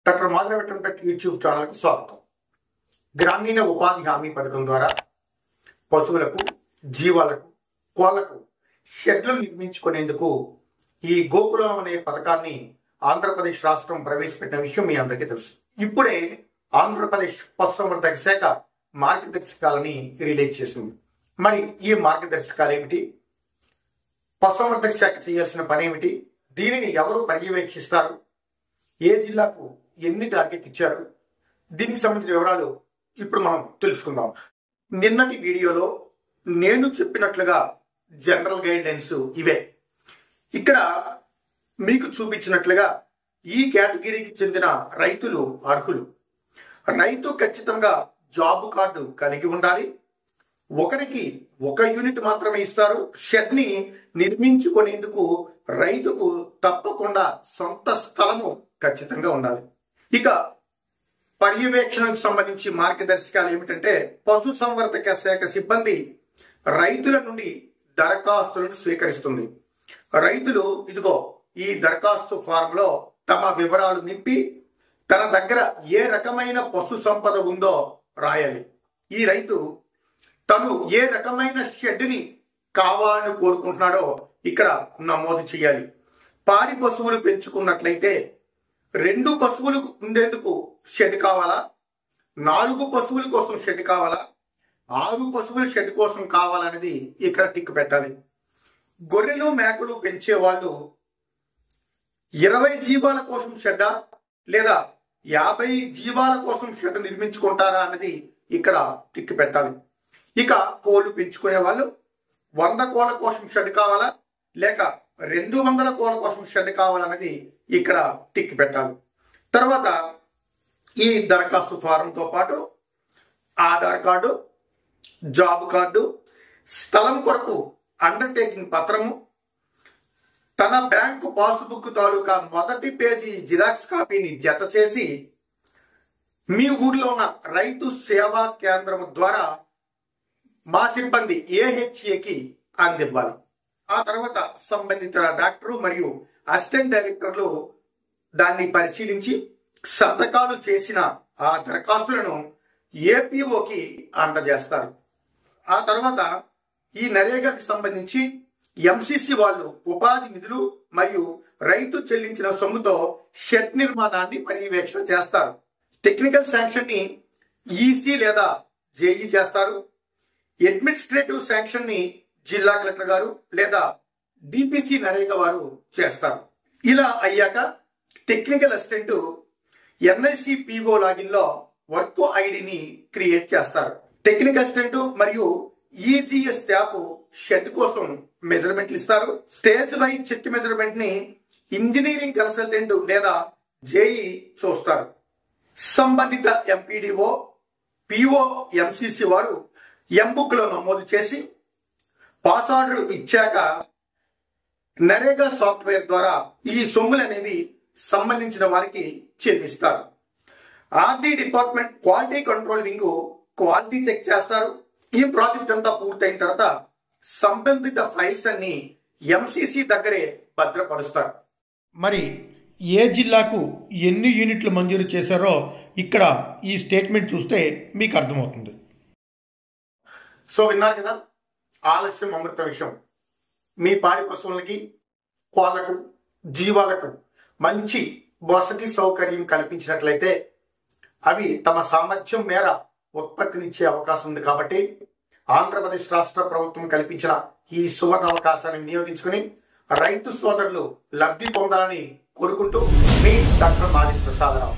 Doctor మాధవెట్టంపేట YouTube ఛానల్కు స్వాగతం. గ్రామీణ ఉపాధి హామీ పథకం ద్వారా పశువులకు, జీవాలకు, కోళ్లకు షెడ్లు నిర్మించుకునేందుకు ఈ గోకులం అనే పథకాన్ని ఆంధ్రప్రదేశ్ రాష్ట్రం ప్రవేశపెట్టిన విషయం మీ అందరికీ తెలుసు. ఇప్పుడే ఆంధ్రప్రదేశ్ పశుసంవర్ధక శాఖ మార్గదర్శకాలని రిలీజ్ చేసింది. మరి ఈ మార్గదర్శకాలు ఏమిటి? పశుసంవర్ధక శాఖ చేయాల్సిన పని ఏమిటి? దీనిని ఎవరు పర్యవేక్షిస్తారు? ఏ జిల్లాకు ఎన్ని టార్గెట్ ఇచ్చారు? దీనికి సంబంధించిన వివరాలు ఇప్పుడు మనం తెలుసుకుందాం. నిన్నటి వీడియోలో నేను చెప్పినట్లుగా జనరల్ గైడ్ లైన్స్ ఇవే. ఇక్కడ మీకు చూపించినట్లుగా ఈ కేటగిరీకి చెందిన రైతులు అర్హులు. రైతు ఖచ్చితంగా జాబ్ కార్డు కలిగి ఉండాలి. ఒకరికి ఒక యూనిట్ మాత్రమే ఇస్తారు. షెడ్ ని నిర్మించుకునేందుకు రైతుకు తప్పకుండా సొంత స్థలము ఖచ్చితంగా ఉండాలి. ఇక పర్యవేక్షణకు సంబంధించి మార్గదర్శకాలు ఏమిటంటే, పశు సంవర్ధక శాఖ సిబ్బంది రైతుల నుండి దరఖాస్తులను స్వీకరిస్తుంది. రైతులు ఇదిగో ఈ దరఖాస్తు ఫారం లో తమ వివరాలు నింపి తన దగ్గర ఏ రకమైన పశు సంపద ఉందో రాయాలి. ఈ రైతు తను ఏ రకమైన షెడ్ ని కావాలని కోరుకుంటున్నాడో ఇక్కడ నమోదు చేయాలి. పాడి పశువులు పెంచుకున్నట్లయితే 2 పశువులు ఉండేందుకు షెడ్ కావాలా, 4 పశువుల కోసం షెడ్ కావాలా, 6 పశువుల షెడ్ కోసం కావాలనేది ఇక్కడ టిక్ పెట్టాలి. గొర్రెలు, మేకలు పెంచే వాళ్ళు 20 జీవాల కోసం షెడ్డా లేదా 50 జీవాల కోసం షెడ్ నిర్మించుకుంటారా అన్నది ఇక్కడ టిక్ పెట్టాలి. ఇక కోళ్లు పెంచుకునే వాళ్ళు 100 కోళ్ల కోసం షెడ్ కావాలా లేక 200 కోళ్ల కోసం షెడ్ కావాలన్నది ఇక్కడ టిక్ పెట్టాలి. తర్వాత ఈ దరఖాస్తు ఫారంతో పాటు ఆధార్ కార్డు, జాబ్ కార్డు, స్థలం కొరకు అండర్టేకింగ్ పత్రము, తన బ్యాంకు పాస్బుక్ తాలూకా మొదటి పేజీ జిరాక్స్ కాపీని జత చేసి మీ ఊర్లో ఉన్న రైతు సేవా కేంద్రం ద్వారా మా సిబ్బంది AHAకి అందివ్వాలి. ఆ తర్వాత సంబంధిత డాక్టరు మరియు అసిస్టెంట్ డైరెక్టర్లు దాన్ని పరిశీలించి సంతకాలు చేసిన ఆ దరఖాస్తులను APOకి అందజేస్తారు. ఆ తర్వాత ఈ నరేగాకి సంబంధించి MCC వాళ్ళు ఉపాధి నిధులు మరియు రైతు చెల్లించిన సొమ్ముతో షెడ్ నిర్మాణాన్ని పర్యవేక్షణ చేస్తారు. టెక్నికల్ శాంక్షన్ ని EC లేదా JE చేస్తారు. అడ్మినిస్ట్రేటివ్ శాంక్షన్ ని జిల్లా కలెక్టర్ గారు లేదా DPC నరేగా వారు చేస్తారు. ఇలా అయ్యాక technical assistant NIC PO login లో వర్క్ ఐడిని క్రియేట్ చేస్తారు. టెక్నికల్ అసిస్టెంట్ మరియు EGS స్టాఫ్ షెడ్ కోసం మెజర్మెంట్లు ఇస్తారు. స్టేజ్ బై చెక్ మెజర్మెంట్ ని ఇంజనీరింగ్ కన్సల్టెంట్ లేదా JE చూస్తారు. సంబంధిత MPDO, PO, MCC వారు ఎంబుక్ లో నమోదు చేసి పాస్ ఆర్డర్ ఇచ్చాక నరేగా సాఫ్ట్వేర్ ద్వారా ఈ సొమ్ములు అనేవి సంబంధించిన వారికి చెల్లిస్తారు. RD department quality control wing quality check చేస్తారు. ఈ ప్రాజెక్ట్ అంతా పూర్తయిన తర్వాత సంబంధిత ఫైల్స్ అన్ని MCC దగ్గరే భద్రపరుస్తారు. మరి ఏ జిల్లాకు ఎన్ని యూనిట్లు మంజూరు చేశారో ఇక్కడ ఈ స్టేట్మెంట్ చూస్తే మీకు అర్థమవుతుంది. సో విన్నారు కదా, ఆలస్యం అమృత విషయం. మీ పాడి పశువులకి, కోళ్లకు, జీవాలకు మంచి వసతి సౌకర్యం కల్పించినట్లయితే అవి తమ సామర్థ్యం మేర ఉత్పత్తినిచ్చే అవకాశం ఉంది. కాబట్టి ఆంధ్రప్రదేశ్ రాష్ట్ర ప్రభుత్వం కల్పించిన ఈ సువర్ణ అవకాశాన్ని వినియోగించుకుని రైతు సోదరులు లబ్ధి పొందాలని కోరుకుంటూ మీ డాక్టర్ మాదిరి ప్రసాదరావు.